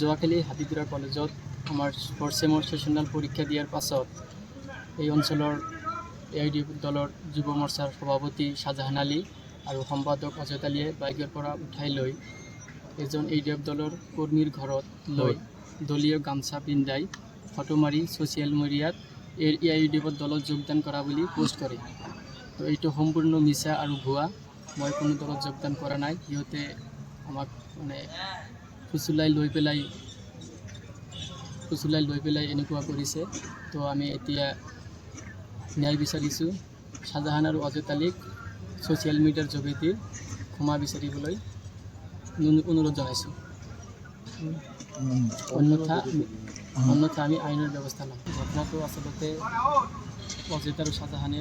যোৱাকালি হাতীদুৰা কলেজত আমাৰ ফ'ৰ্থ ছেমৰ ছেছনেল পৰীক্ষা দিয়াৰ পাছত এই অঞ্চলৰ AIDF দলৰ যুৱ মৰ্চাৰ সভাপতি শ্বাহজাহান আলী আৰু সম্পাদক অজয় আলীয়ে বাইকৰ পৰা উঠাই লৈ এজন AIDF দলৰ কৰ্মীৰ ঘৰত লৈ দলীয় গামছা পিন্ধাই ফটো মাৰি ছ'চিয়েল মিডিয়াত AIDF দলত যোগদান কৰা বুলি পোষ্ট কৰে। তো এইটো সম্পূৰ্ণ মিছা আৰু ভুৱা। মই কোনো দলত যোগদান কৰা নাই। সিহঁতে আমাক মানে ফুচুলাই লৈ পেলাই এনেকুৱা কৰিছে। তো আমি এতিয়া ন্যায় বিচাৰিছোঁ। শ্বাহজাহান আৰু অজয় আলীক ছ'চিয়েল মিডিয়াৰ যোগেদি ক্ষমা বিচাৰিবলৈ অনুৰোধ জনাইছোঁ। অন্যথা আমি আইনৰ ব্যৱস্থা ল'ম। ঘটনাটো আচলতে অজয় আৰু শ্বাহজাহানে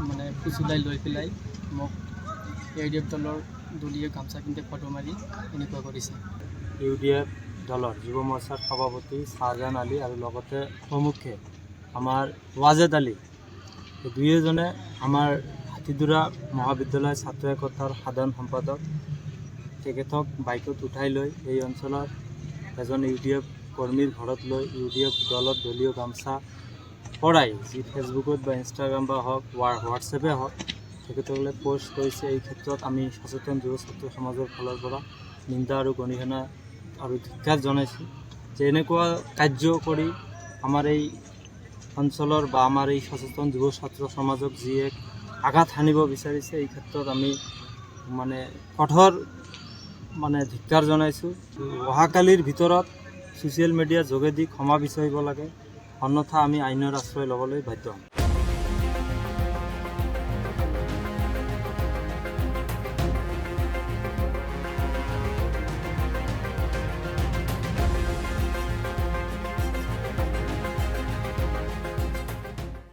মানে ফুচুলাই লৈ পেলাই মোক AIDF দলৰ দলীয় গামছা পিন্ধি ফটো মাৰি এনেকুৱা কৰিছে। UDF দলৰ যুৱ মৰ্চাৰ সভাপতি শ্বাহজাহান আলী আৰু লগতে প্ৰমুখ্যে আমাৰ ৱাজেদ আলী, এই দুয়োজনে আমাৰ হাতীদুৰা মহাবিদ্যালয় ছাত্ৰ একতাৰ সাধাৰণ সম্পাদক, তেখেতক বাইকত উঠাই লৈ এই অঞ্চলৰ এজন UDF কৰ্মীৰ ঘৰত লৈ UDF দলত দলীয় গামছা পৰাই যি ফেচবুকত বা ইনষ্টাগ্ৰাম বা হওক হোৱাটছএপে হওক তেখেতসকলে পোষ্ট কৰিছে। এই ক্ষেত্ৰত আমি সচেতন যুৱ ছাত্ৰ সমাজৰ ফালৰ পৰা নিন্দা আৰু গৰিহণা আৰু ধিক্কাৰ জনাইছোঁ যে এনেকুৱা কাৰ্য কৰি আমাৰ এই অঞ্চলৰ বা আমাৰ এই সচেতন যুৱ ছাত্ৰ সমাজক যি এক আঘাত সানিব বিচাৰিছে, এই ক্ষেত্ৰত আমি মানে কঠোৰ ধিক্কাৰ জনাইছোঁ। অহাকালিৰ ভিতৰত ছ'চিয়েল মিডিয়াৰ যোগেদি ক্ষমা বিচাৰিব লাগে, অন্যথা আমি আইনৰ আশ্ৰয় ল'বলৈ বাধ্য হ'ম।